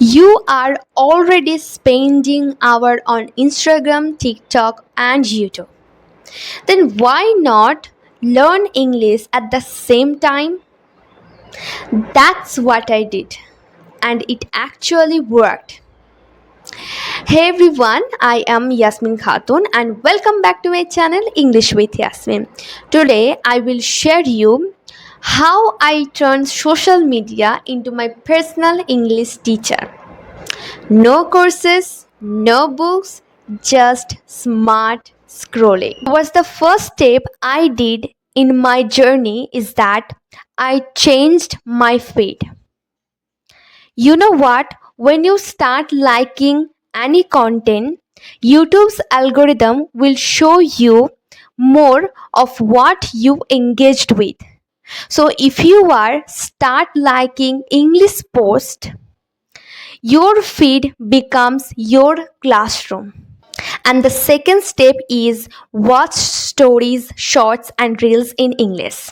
You are already spending hour on Instagram, TikTok and YouTube. Then why not learn English at the same time? That's what I did and it actually worked. Hey everyone, I am Yasmin Khatun and welcome back to my channel English with Yasmin. Today I will share you how I turned social media into my personal English teacher. No courses, no books, just smart scrolling. Was the first step I did in my journey is that I changed my feed. You know what? When you start liking any content, YouTube's algorithm will show you more of what you engaged with. So if you are start liking English post, your feed becomes your classroom. And the second step is watch stories, shorts, and reels in English.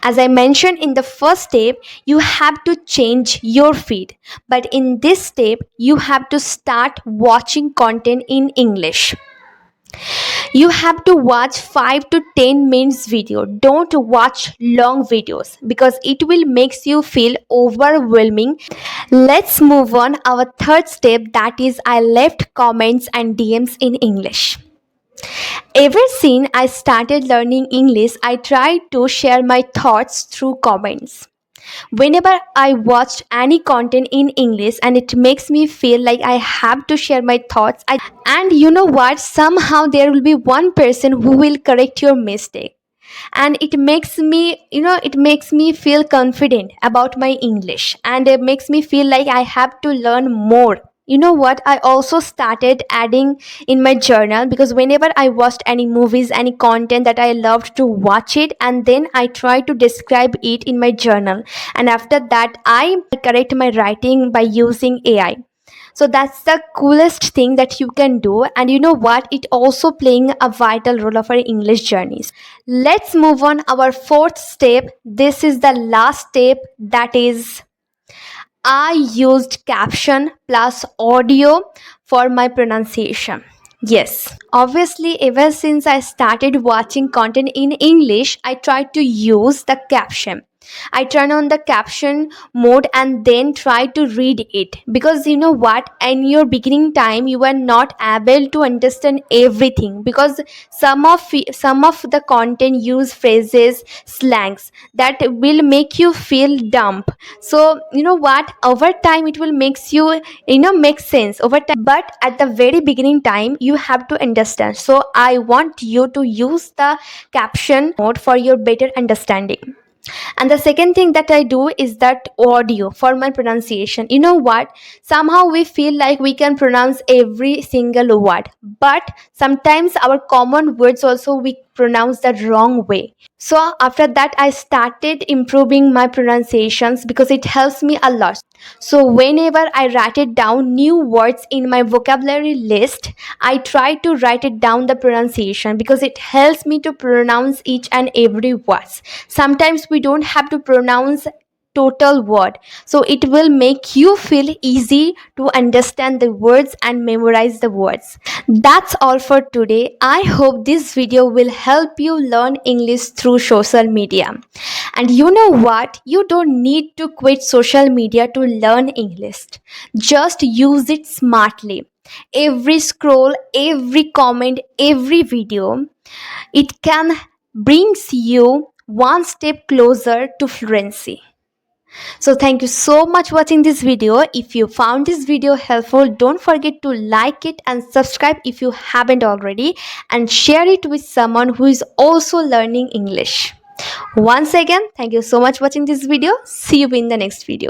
As I mentioned in the first step, you have to change your feed. But in this step, you have to start watching content in English. You have to watch 5 to 10 minutes video. Don't watch long videos because it will makes you feel overwhelming. Let's move on our third step, that is I left comments and DMs in English. Ever since I started learning English, I tried to share my thoughts through comments. Whenever I watch any content in English and it makes me feel like I have to share my thoughts, and you know what? Somehow there will be one person who will correct your mistake. And it makes me feel confident about my English and it makes me feel like I have to learn more. You know what, I also started adding in my journal because whenever I watched any movies, any content that I loved to watch it, and then I try to describe it in my journal, and after that I correct my writing by using AI. So that's the coolest thing that you can do, and you know what, it also playing a vital role of our English journeys. Let's move on our fourth step. This is the last step, that is I used caption plus audio for my pronunciation. Yes, obviously, ever since I started watching content in English, I tried to use the caption. I turn on the caption mode and then try to read it because you know what, in your beginning time you are not able to understand everything because some of the content use phrases, slangs that will make you feel dumb. So you know what, over time it will makes you make sense over time, but at the very beginning time you have to understand. So I want you to use the caption mode for your better understanding. And the second thing that I do is that audio for my pronunciation. You know what, somehow we feel like we can pronounce every single word, but sometimes our common words also we pronounce the wrong way. So after that I started improving my pronunciations because it helps me a lot. So whenever I write it down new words in my vocabulary list, I try to write it down the pronunciation because it helps me to pronounce each and every word. Sometimes we don't have to pronounce total word, so it will make you feel easy to understand the words and memorize the words. That's all for today. I hope this video will help you learn English through social media. And you know what, you don't need to quit social media to learn English. Just use it smartly. Every scroll, every comment, every video, it can brings you one step closer to fluency. So thank you so much for watching this video. If you found this video helpful, don't forget to like it and subscribe if you haven't already, and share it with someone who is also learning English. Once again, thank you so much for watching this video. See you in the next video.